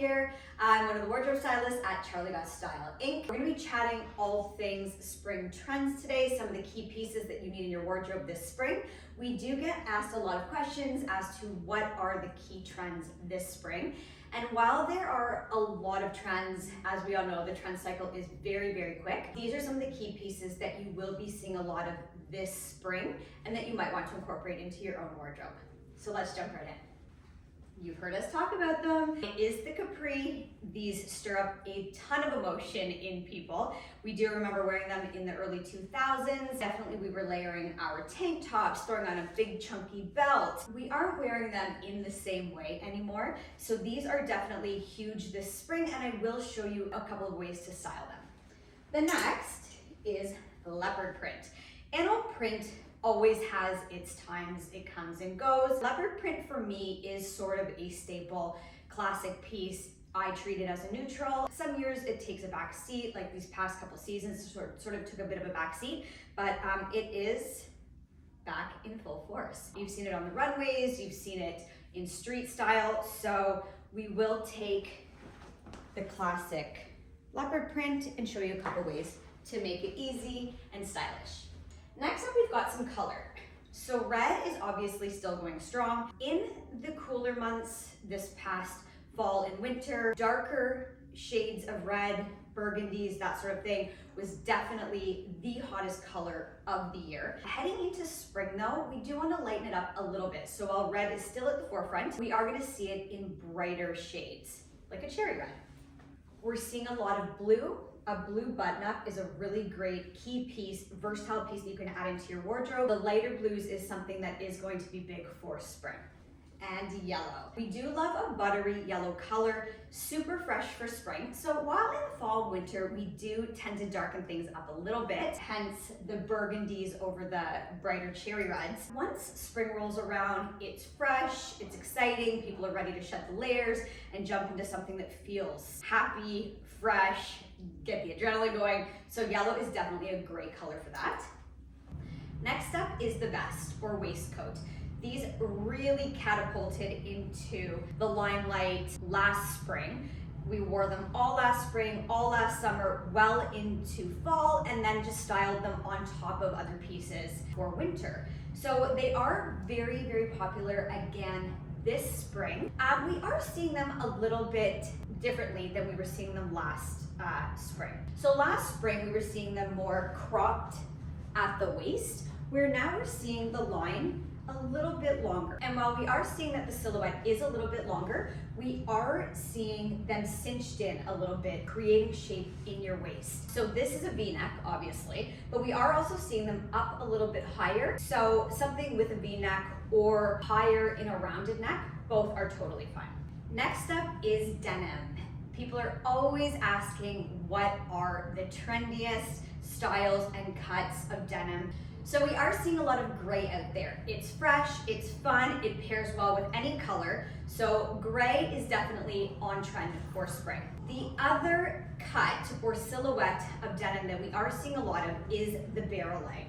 here. I'm one of the wardrobe stylists at Charly Goss Style Inc. We're going to be chatting all things spring trends today, some of the key pieces that you need in your wardrobe this spring. We do get asked a lot of questions as to what are the key trends this spring. And while there are a lot of trends, as we all know, the trend cycle is very, very quick. These are some of the key pieces that you will be seeing a lot of this spring and that you might want to incorporate into your own wardrobe. So let's jump right in. You've heard us talk about them. It is the capri. These stir up a ton of emotion in people. We do remember wearing them in the early 2000s. Definitely we were layering our tank tops, throwing on a big chunky belt. We aren't wearing them in the same way anymore. So these are definitely huge this spring, and I will show you a couple of ways to style them. The next is leopard print. Animal print always has its times, it comes and goes. Leopard print for me is sort of a staple, classic piece. I treat it as a neutral. Some years it takes a back seat, like these past couple seasons sort of took a bit of a back seat, but it is back in full force. You've seen it on the runways, you've seen it in street style, so we will take the classic leopard print and show you a couple ways to make it easy and stylish. Next up, we've got some color. So red is obviously still going strong. In the cooler months, this past fall and winter, darker shades of red, burgundies, that sort of thing, was definitely the hottest color of the year. Heading into spring though, we do want to lighten it up a little bit. So while red is still at the forefront, we are going to see it in brighter shades, like a cherry red. We're seeing a lot of blue. A blue button-up is a really great key piece, versatile piece that you can add into your wardrobe. The lighter blues is something that is going to be big for spring. And yellow. We do love a buttery yellow color, super fresh for spring. So while in the fall, winter, we do tend to darken things up a little bit, hence the burgundies over the brighter cherry reds. Once spring rolls around, it's fresh, it's exciting, people are ready to shed the layers and jump into something that feels happy, fresh, get the adrenaline going. So yellow is definitely a great color for that. Next up is the vest or waistcoat. These really catapulted into the limelight last spring. We wore them all last spring, all last summer, well into fall, and then just styled them on top of other pieces for winter. So they are very, very popular again this spring. We are seeing them a little bit differently than we were seeing them last spring. So last spring, we were seeing them more cropped at the waist, where now we're seeing the line a little bit longer. And while we are seeing that the silhouette is a little bit longer, we are seeing them cinched in a little bit, creating shape in your waist. So this is a V-neck, obviously, but we are also seeing them up a little bit higher. So something with a V-neck or higher in a rounded neck, both are totally fine. Next up is denim. People are always asking what are the trendiest styles and cuts of denim. So we are seeing a lot of gray out there. It's fresh, it's fun, it pairs well with any color. So gray is definitely on trend for spring. The other cut or silhouette of denim that we are seeing a lot of is the barrel leg.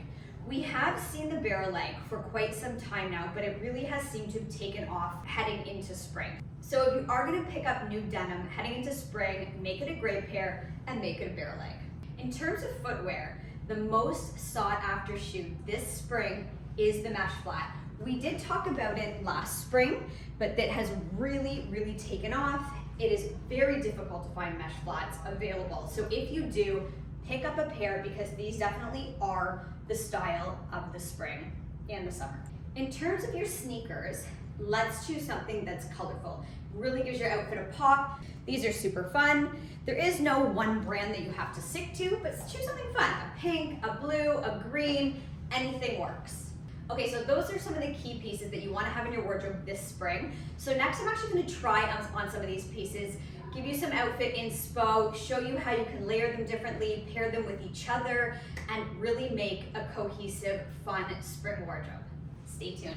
We have seen the barrel leg for quite some time now, but it really has seemed to have taken off heading into spring. So if you are gonna pick up new denim heading into spring, make it a gray pair and make it a barrel leg. In terms of footwear, the most sought after shoe this spring is the mesh flat. We did talk about it last spring, but that has really, really taken off. It is very difficult to find mesh flats available. So if you do, pick up a pair because these definitely are the style of the spring and the summer. In terms of your sneakers, let's choose something that's colorful. Really gives your outfit a pop. These are super fun. There is no one brand that you have to stick to, but choose something fun. A pink, a blue, a green, anything works. Okay, so those are some of the key pieces that you want to have in your wardrobe this spring. So next I'm actually going to try on some of these pieces, give you some outfit inspo, show you how you can layer them differently, pair them with each other, and really make a cohesive, fun spring wardrobe. Stay tuned.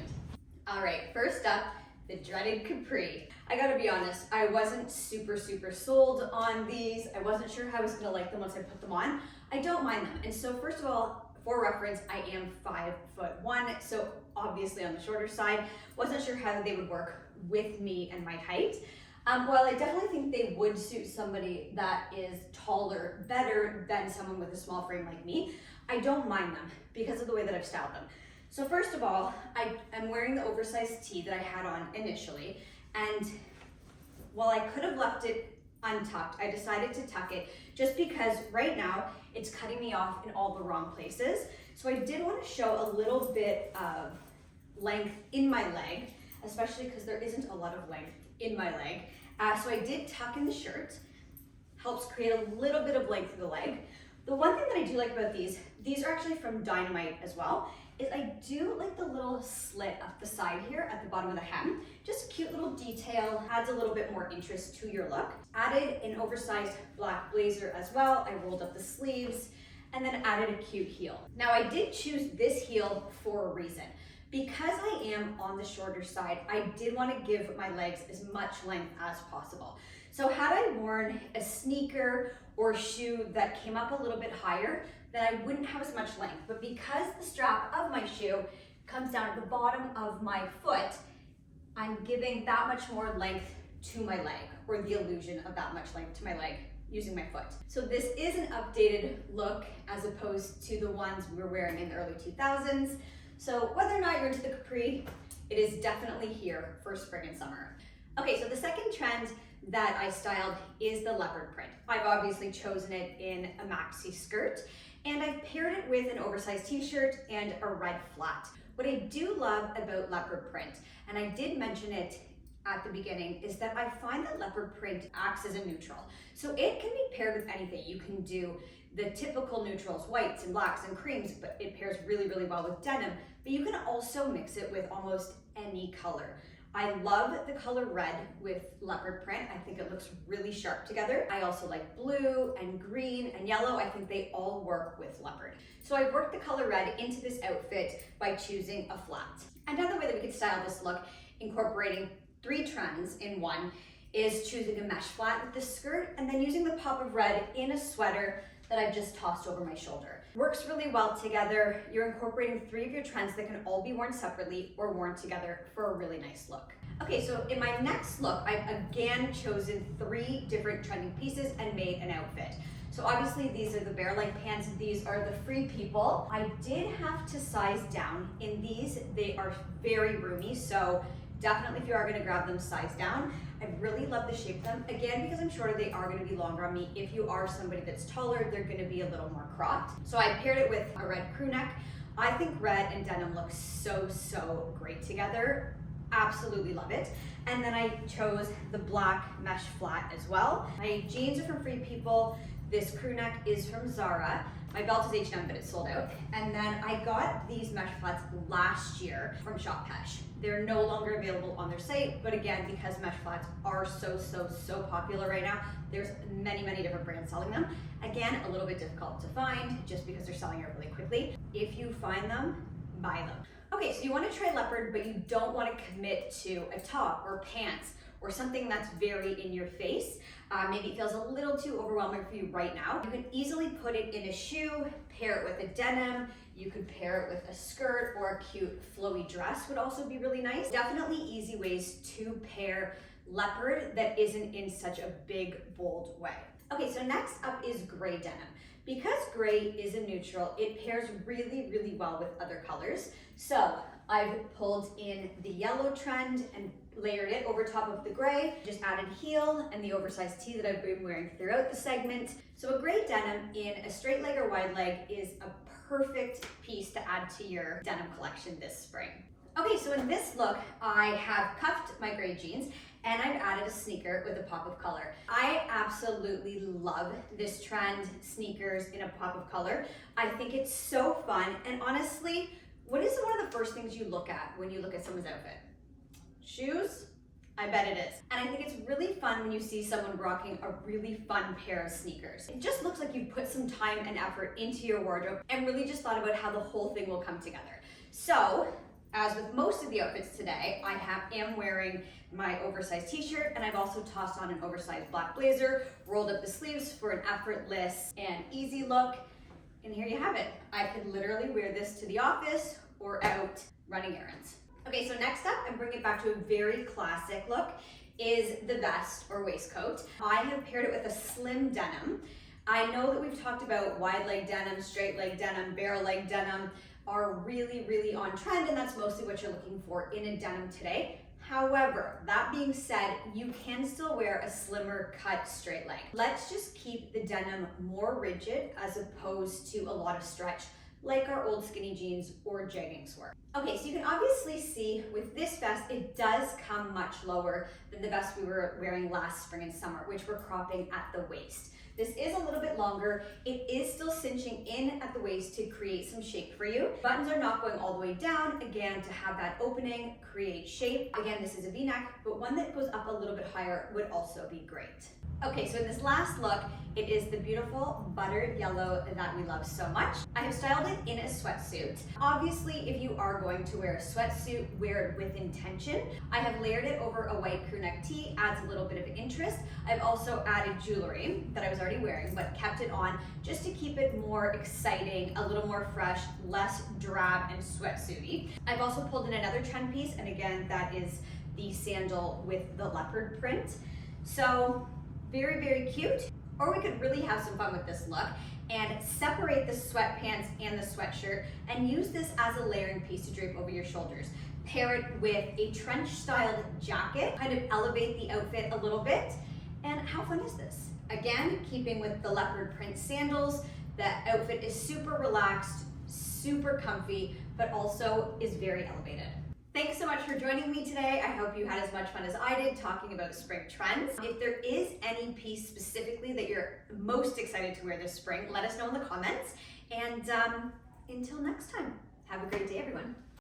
All right, first up, the dreaded capri. I gotta be honest, I wasn't super sold on these. I wasn't sure how I was gonna like them once I put them on. I don't mind them. And so first of all, for reference, I am 5'1", so obviously on the shorter side. Wasn't sure how they would work with me and my height. Well, I definitely think they would suit somebody that is taller better than someone with a small frame like me. I don't mind them because of the way that I've styled them. So first of all, I'm wearing the oversized tee that I had on initially, and while I could have left it untucked, I decided to tuck it just because right now it's cutting me off in all the wrong places. So I did want to show a little bit of length in my leg, especially because there isn't a lot of length in my leg. So I did tuck in the shirt, helps create a little bit of length in the leg. The one thing that I do like about these are actually from Dynamite as well, is I do like the little slit up the side here at the bottom of the hem. Just a cute little detail, adds a little bit more interest to your look. Added an oversized black blazer as well. I rolled up the sleeves and then added a cute heel. Now I did choose this heel for a reason. Because I am on the shorter side, I did want to give my legs as much length as possible. So had I worn a sneaker or shoe that came up a little bit higher, then I wouldn't have as much length. But because the strap of my shoe comes down at the bottom of my foot, I'm giving that much more length to my leg, or the illusion of that much length to my leg using my foot. So this is an updated look as opposed to the ones we were wearing in the early 2000s. So whether or not you're into the capri, it is definitely here for spring and summer. Okay, so the second trend that I styled is the leopard print. I've obviously chosen it in a maxi skirt, and I've paired it with an oversized t-shirt and a red flat. What I do love about leopard print, and I did mention it at the beginning, is that I find that leopard print acts as a neutral. So it can be paired with anything. You can do the typical neutrals, whites and blacks and creams, but it pairs really, really well with denim. But you can also mix it with almost any color. I love the color red with leopard print. I think it looks really sharp together. I also like blue and green and yellow. I think they all work with leopard. So I worked the color red into this outfit by choosing a flat. Another way that we could style this look, incorporating 3 trends in one, is choosing a mesh flat with the skirt and then using the pop of red in a sweater that I've just tossed over my shoulder. Works really well together. You're incorporating 3 of your trends that can all be worn separately or worn together for a really nice look. Okay, so in my next look, I've again chosen 3 different trending pieces and made an outfit. So obviously these are the bare leg pants, these are the Free People. I did have to size down in these. They are very roomy, so definitely if you are gonna grab them, size down. I really love the shape of them. Again, because I'm shorter, they are gonna be longer on me. If you are somebody that's taller, they're gonna be a little more cropped. So I paired it with a red crew neck. I think red and denim look so great together. Absolutely love it. And then I chose the black mesh flat as well. My jeans are from Free People. This crew neck is from Zara. My belt is H&M, but it's sold out. And then I got these mesh flats last year from Shoppesh. They're no longer available on their site, but again, because mesh flats are so popular right now, there's many different brands selling them. Again, a little bit difficult to find just because they're selling out really quickly. If you find them, buy them. Okay, so you want to try leopard, but you don't want to commit to a top or pants or something that's very in your face. Maybe it feels a little too overwhelming for you right now. You can easily put it in a shoe, pair it with a denim. You could pair it with a skirt, or a cute flowy dress would also be really nice. Definitely easy ways to pair leopard that isn't in such a big, bold way. Okay, so next up is gray denim. Because gray is a neutral, it pairs really well with other colors. So I've pulled in the yellow trend and layered it over top of the gray, just added heel and the oversized tee that I've been wearing throughout the segment. So a gray denim in a straight leg or wide leg is a perfect piece to add to your denim collection this spring. Okay, so in this look, I have cuffed my gray jeans and I've added a sneaker with a pop of color. I absolutely love this trend, sneakers in a pop of color. I think it's so fun, and honestly, what is one of the first things you look at when you look at someone's outfit? Shoes? I bet it is. And I think it's really fun when you see someone rocking a really fun pair of sneakers. It just looks like you put some time and effort into your wardrobe and really just thought about how the whole thing will come together. So, as with most of the outfits today, I am wearing my oversized t-shirt, and I've also tossed on an oversized black blazer, rolled up the sleeves for an effortless and easy look. And here you have it. I could literally wear this to the office or out running errands. Okay, so next up, I'm bringing it back to a very classic look is the vest or waistcoat. I have paired it with a slim denim. I know that we've talked about wide leg denim, straight leg denim, barrel leg denim are really on trend, and that's mostly what you're looking for in a denim today. However, that being said, you can still wear a slimmer cut straight leg. Let's just keep the denim more rigid as opposed to a lot of stretch like our old skinny jeans or jeggings were. Okay, so you can obviously see with this vest, it does come much lower than the vest we were wearing last spring and summer, which we're cropping at the waist. This is a little bit longer. It is still cinching in at the waist to create some shape for you. Buttons are not going all the way down, again, to have that opening, create shape. Again, this is a V-neck, but one that goes up a little bit higher would also be great. Okay, so in this last look, it is the beautiful buttered yellow that we love so much. I have styled it in a sweatsuit. Obviously, if you are going to wear a sweatsuit, wear it with intention. I have layered it over a white crew neck tee, adds a little bit of interest. I've also added jewelry that I was already wearing, but kept it on just to keep it more exciting, a little more fresh, less drab and sweatsuity. I've also pulled in another trend piece, and again, that is the sandal with the leopard print. So, very cute. Or we could really have some fun with this look and separate the sweatpants and the sweatshirt and use this as a layering piece to drape over your shoulders. Pair it with a trench styled jacket, kind of elevate the outfit a little bit. And how fun is this? Again, keeping with the leopard print sandals, the outfit is super relaxed, super comfy, but also is very elevated. Thanks so much for joining me today. I hope you had as much fun as I did talking about spring trends. If there is any piece specifically that you're most excited to wear this spring, let us know in the comments. And until next time, have a great day, everyone.